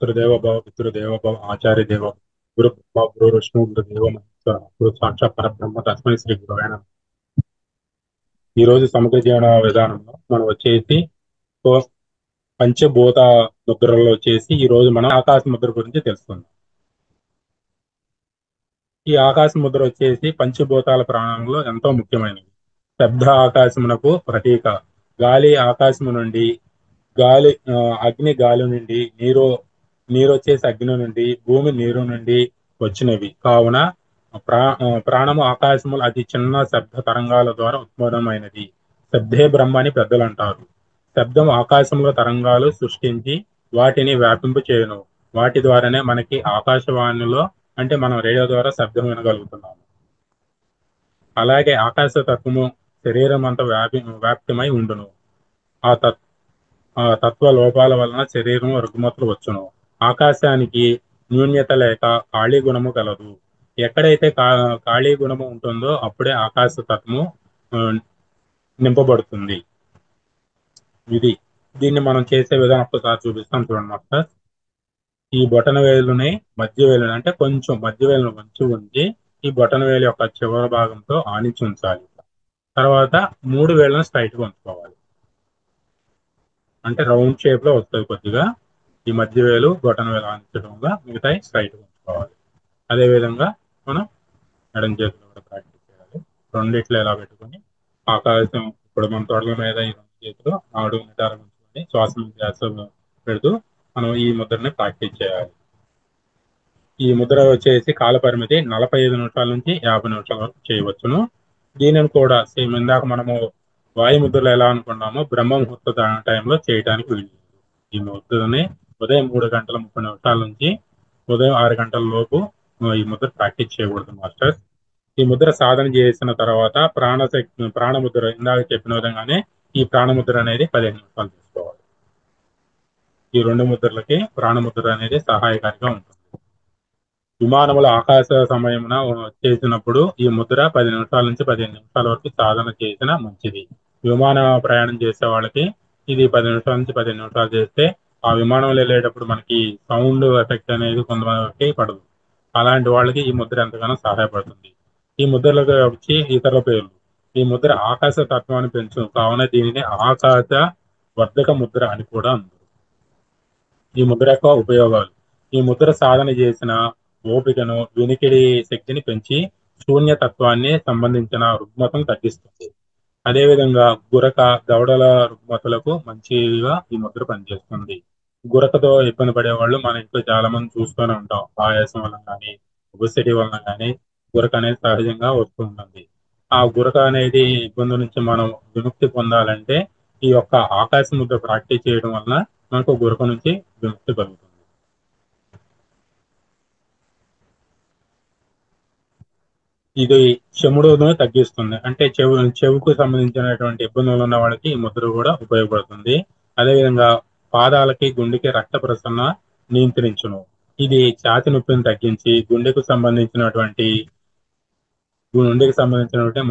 మాతృదేవో భవ, పితృదేవో భవ, ఆచార్య దేవో భవ. గురు బ్రహ్మ గురు విష్ణు గురు దేవో మహేశ్వర గురు సాక్షాత్ పరబ్రహ్మ తస్మై శ్రీ గురవే నమః. ఈ రోజు సమగ్ర జీవన విధానంలో మనం వచ్చేసి సో పంచభూత ముద్రలో వచ్చేసి ఈ రోజు మనం ఆకాశ ముద్ర గురించి తెలుసుకుందాం. ఈ ఆకాశ ముద్ర వచ్చేసి పంచభూతాల ప్రాణంలో ఎంతో ముఖ్యమైనది. శబ్ద ఆకాశమునకు ప్రతీక. గాలి ఆకాశము నుండి, గాలి అగ్ని గాలి నుండి, నీరు వచ్చేసి అగ్ని నుండి, భూమి నీరు నుండి వచ్చినవి కావున ప్రాణము ఆకాశములు అతి చిన్న శబ్ద తరంగాల ద్వారా ఉత్పన్నమైనది. శబ్దే బ్రహ్మ అని పెద్దలు అంటారు. శబ్దం ఆకాశంలో తరంగాలు సృష్టించి వాటిని వ్యాపింపు చేయను. వాటి ద్వారానే మనకి ఆకాశవాణిలో అంటే మనం రేడియో ద్వారా శబ్దం వినగలుగుతున్నాము. అలాగే ఆకాశ తత్వము శరీరం అంతా వ్యాప్తమై ఉండును. ఆ తత్ ఆ తత్వ లోపాల వలన శరీరం రుగ్మతలు వచ్చును. ఆకాశానికి న్యూన్యత లేక ఖాళీ గుణము కలదు. ఎక్కడైతే ఖాళీ గుణము ఉంటుందో అప్పుడే ఆకాశ తత్వము ఆ, నింపబడుతుంది. ఇది దీన్ని మనం చేసే విధానం ఒక్కసారి చూపిస్తాం చూడండి మాస్టర్. ఈ బొటన వేలుని మధ్య వేలుని అంటే కొంచెం మధ్య వేలును మంచి ఉంచి ఈ బొటన వేలు యొక్క చివరి భాగంతో ఆనించి ఉంచాలి. తర్వాత 3 వేలను స్ట్రైట్ గా ఉంచుకోవాలి. అంటే రౌండ్ షేప్ లో వస్తుంది కొద్దిగా. ఈ మధ్య వేలు బొటన వేలు ఆనించడంగా మిగతాయి స్ట్రైట్ గా ఉంచుకోవాలి. అదే విధంగా మనం ఎడం చేతులు కూడా ప్రాక్టీస్ చేయాలి. రెండిట్లు ఎలా పెట్టుకొని ఆకాశం ఇప్పుడు మన తొడల మీద ఈ రెండు చేతులు నాడు నిటారం ఉంచుకొని శ్వాస ధ్యాస పెడుతూ మనం ఈ ముద్రని ప్రాక్టీస్ చేయాలి. ఈ ముద్ర వచ్చేసి కాల పరిమితి 45 నిమిషాల నుంచి 50 నిమిషాల వరకు చేయవచ్చును. దీనిని కూడా సేమ్ ఇందాక మనము వాయు ముద్రలు ఎలా అనుకున్నామో బ్రహ్మ ముహూర్త టైంలో చేయడానికి వీలు. ఈ ముద్రని ఉదయం 3 గంటల 30 నిమిషాల నుంచి ఉదయం 6 గంటల లోపు ఈ ముద్ర ప్రాక్టీస్ చేయకూడదు మాస్టర్. ఈ ముద్ర సాధన చేసిన తర్వాత ప్రాణముద్ర ఇందాక చెప్పిన విధంగానే ఈ ప్రాణముద్ర అనేది 15 నిమిషాలు తీసుకోవాలి. ఈ రెండు ముద్రలకి ప్రాణముద్ర అనేది సహాయకారిగా ఉంటుంది. విమానముల ఆకాశ సమయమున చేసినప్పుడు ఈ ముద్ర 10 నిమిషాల నుంచి 15 నిమిషాల వరకు సాధన చేసిన మంచిది. విమాన ప్రయాణం చేసే వాళ్ళకి ఇది 10 నిమిషాల నుంచి 15 నిమిషాలు చేస్తే ఆ విమానంలో వెళ్ళేటప్పుడు మనకి సౌండ్ ఎఫెక్ట్ అనేది కొంతమందికి పడదు. అలాంటి వాళ్ళకి ఈ ముద్ర ఎంతగానో సహాయపడుతుంది. ఈ ముద్రలకు వచ్చి ఇతర పేర్లు. ఈ ముద్ర ఆకాశ తత్వాన్ని పెంచు కావున దీనిని ఆకాశ వర్ధక ముద్ర అని కూడా అంటారు. ఈ ముద్ర యొక్క ఉపయోగాలు. ఈ ముద్ర సాధన చేసిన ఓపికను వినికిడి శక్తిని పెంచి శూన్యతత్వాన్ని సంబంధించిన రుగ్మతను తగ్గిస్తుంది. అదేవిధంగా గురక దవడల రుగ్మతలకు మంచిగా ఈ ముద్ర పనిచేస్తుంది. గురకతో ఇబ్బంది పడే వాళ్ళు మన ఇంట్లో చాలా మంది చూస్తూనే ఉంటాం. ఆయాసం వలన కానీ ఒబెసిటీ వలన కానీ గురక అనేది సహజంగా వస్తూ ఉంటుంది. ఆ గురక అనేది ఇబ్బంది నుంచి మనం విముక్తి పొందాలంటే ఈ యొక్క ఆకాశ ముద్ర ప్రాక్టీస్ చేయడం వలన మనకు గురక నుంచి విముక్తి కలుగుతుంది. ఇది చెముడును తగ్గిస్తుంది. అంటే చెవుకు సంబంధించినటువంటి ఇబ్బందులు ఉన్న వాళ్ళకి ఈ ముద్ర కూడా ఉపయోగపడుతుంది. అదేవిధంగా పాదాలకి గుండెకి రక్త ప్రసరణ నియంత్రించును. ఇది ఛాతి నొప్పిని తగ్గించి గుండెకి సంబంధించినటువంటి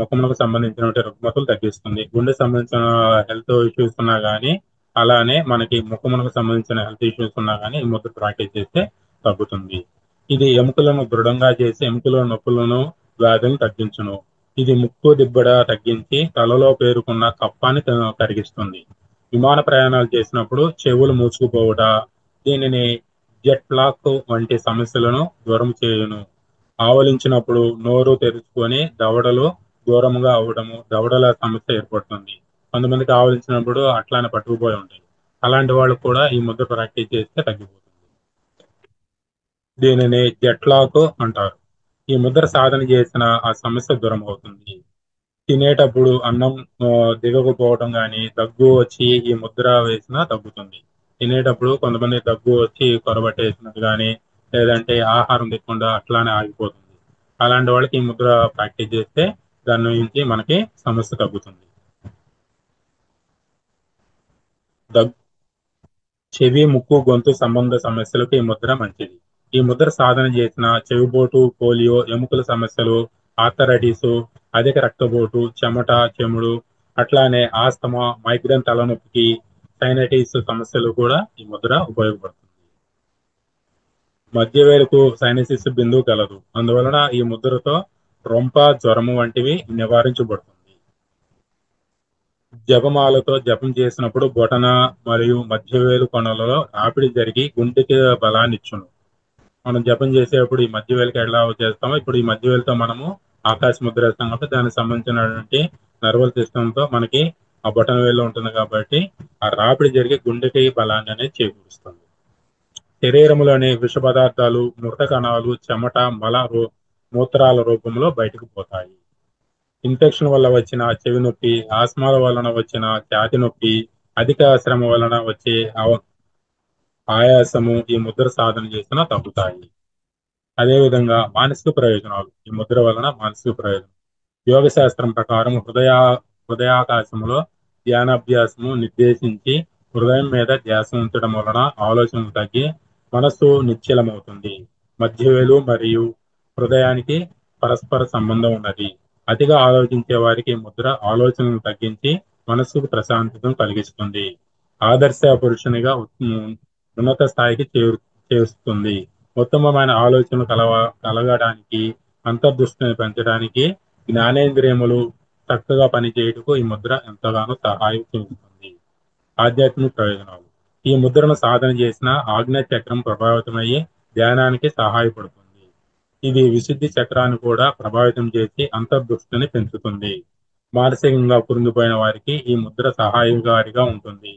ముఖములకు సంబంధించినటువంటి రుగ్మతలు తగ్గిస్తుంది. గుండెకి సంబంధించిన హెల్త్ ఇష్యూస్ ఉన్నా కానీ అలానే మనకి ముఖములకు సంబంధించిన హెల్త్ ఇష్యూస్ ఉన్నా కానీ ఈ ముద్ర ప్రాక్టీస్ చేస్తే తగ్గుతుంది. ఇది ఎముకలను దృఢంగా చేసి ఎముకల నొప్పులను వ్యాధులను తగ్గించును. ఇది ముక్కు దిబ్బడ తగ్గించి తలలో పేరుకున్న కప్పాన్ని కరిగిస్తుంది. విమాన ప్రయాణాలు చేసినప్పుడు చెవులు మూసుకుపోవుట దీనిని జెట్ బ్లాక్ వంటి సమస్యలను దూరం చేయును. ఆవలించినప్పుడు నోరు తెరుచుకొని దవడలు దూరంగా అవడము దవడల సమస్య ఏర్పడుతుంది. కొంతమందికి ఆవలించినప్పుడు అట్లానే పట్టుకుపోయి ఉంటాయి. అలాంటి వాళ్ళు కూడా ఈ ముద్ర ప్రాక్టీస్ చేస్తే తగ్గిపోతుంది. దీనిని జెట్ లాక్ అంటారు. ఈ ముద్ర సాధన చేసిన ఆ సమస్య దూరం అవుతుంది. తినేటప్పుడు అన్నం దిగకపోవడం కానీ దగ్గు వచ్చి ఈ ముద్ర వేసినా తగ్గుతుంది. తినేటప్పుడు కొంతమంది దగ్గు వచ్చి కొరబట్టేసినట్టు కానీ లేదంటే ఆహారం తినకుండా అట్లానే ఆగిపోతుంది. అలాంటి వాళ్ళకి ఈ ముద్ర ప్రాక్టీస్ చేస్తే దాని నుంచి మనకి సమస్య తగ్గుతుంది. చెవి ముక్కు గొంతు సంబంధ సమస్యలకు ఈ ముద్ర మంచిది. ఈ ముద్ర సాధన చేసిన చెవిపోటు పోలియో ఎముకల సమస్యలు ఆర్థరైటిస్ అధిక రక్తపోటు చెమట చెముడు అట్లానే ఆస్తమా మైగ్రేన్ తలనొప్పికి సైనటిస్ సమస్యలు కూడా ఈ ముద్ర ఉపయోగపడుతుంది. మధ్య వేలుకు సైనసిస్ బిందువు కలదు. అందువలన ఈ ముద్రతో రొంప, జ్వరము వంటివి నివారించబడుతుంది. జపమాలతో జపం చేసినప్పుడు బొటన మరియు మధ్యవేలు కొనలలో రాపిడి జరిగి గుండెకి బలాన్నిచ్చును. మనం జపం చేసేటప్పుడు ఈ మధ్య వేలికి ఎలా చేస్తామో ఇప్పుడు ఈ మధ్య వేలితో మనము ఆకాశ ముద్ర వేస్తాం కాబట్టి దానికి సంబంధించినటువంటి నర్వల్ సిస్టమ్ తో మనకి ఆ బొటన వేలు ఉంటుంది కాబట్టి ఆ రాపిడి జరిగి గుండెకి బలాన్ని అనేది చేకూరుస్తుంది. శరీరంలోని విష పదార్థాలు, మృత కణాలు, చెమట, మూత్రాల రూపంలో బయటకు పోతాయి. ఇన్ఫెక్షన్ వల్ల వచ్చిన చెవి నొప్పి, ఆస్మాల వలన వచ్చిన ఛాతి నొప్పి, అధిక శ్రమ వలన వచ్చే ఆయాసము ఈ ముద్ర సాధన చేసినా తగ్గుతాయి. అదేవిధంగా మానసిక ప్రయోజనాలు, ఈ ముద్ర వలన మానసిక ప్రయోజనం. యోగ శాస్త్రం ప్రకారం హృదయాకాశంలో ధ్యానాభ్యాసము నిర్దేశించి హృదయం మీద ధ్యాస ఉంచడం వలన ఆలోచనలు తగ్గి మనస్సు నిశ్చలమవుతుంది. మధ్యవేలు మరియు హృదయానికి పరస్పర సంబంధం ఉన్నది. అతిగా ఆలోచించే వారికి ఈ ముద్ర ఆలోచనలు తగ్గించి మనస్సుకు ప్రశాంతతను కలిగిస్తుంది. ఆదర్శ పురుషునిగా ఉన్నత స్థాయికి చేరుస్తుంది. ఉత్తమమైన ఆలోచనలు కలగడానికి, అంతర్దృష్టిని పెంచడానికి, జ్ఞానేంద్రియములు చక్కగా పనిచేయుటకు ఈ ముద్ర ఎంతగానో సహాయం చేస్తుంది. ఆధ్యాత్మిక ప్రయోజనాలు, ఈ ముద్రను సాధన చేసిన ఆజ్ఞా చక్రం ప్రభావితమయ్యి ధ్యానానికి సహాయపడుతుంది. ఇది విశుద్ధి చక్రాన్ని కూడా ప్రభావితం చేసి అంతర్దృష్టిని పెంచుతుంది. మానసికంగా కురింగిపోయిన వారికి ఈ ముద్ర సహాయకారిగా ఉంటుంది.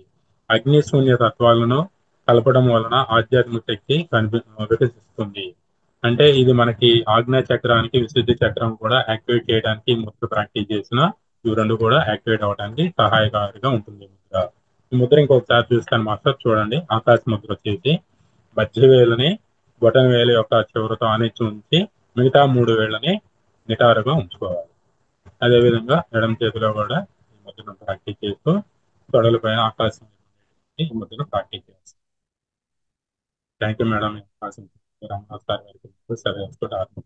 అగ్ని శూన్య తత్వాలను కలపడం వలన ఆధ్యాత్మిక శక్తి వికసిస్తుంది. అంటే ఇది మనకి ఆజ్ఞా చక్రానికి, విశుద్ధి చక్రం కూడా యాక్టివేట్ చేయడానికి ఈ ముద్ర ప్రాక్టీస్ చేసిన ఇవి రెండు కూడా యాక్టివేట్ అవడానికి సహాయకారిగా ఉంటుంది ముద్ర. ఈ ముద్ర ఇంకొకసారి చూస్తాను మాస్టర్ చూడండి. ఆకాశ ముద్ర వచ్చేసి మధ్య వేలుని బొటన వేలు యొక్క చివరతో ఆనించి ఉంచి మిగతా 3 వేళ్ళని నిటారుగా ఉంచుకోవాలి. అదేవిధంగా ఎడమ చేతిలో కూడా ఈ ముద్రను ప్రాక్టీస్ చేస్తూ తొడల పైన ఆకాశం ఈ ముద్రను ప్రాక్టీస్ చేస్తాం. Thank you madam. ఆకాశం రామనాథ్ సార్ గారికి సరే ఆత్మ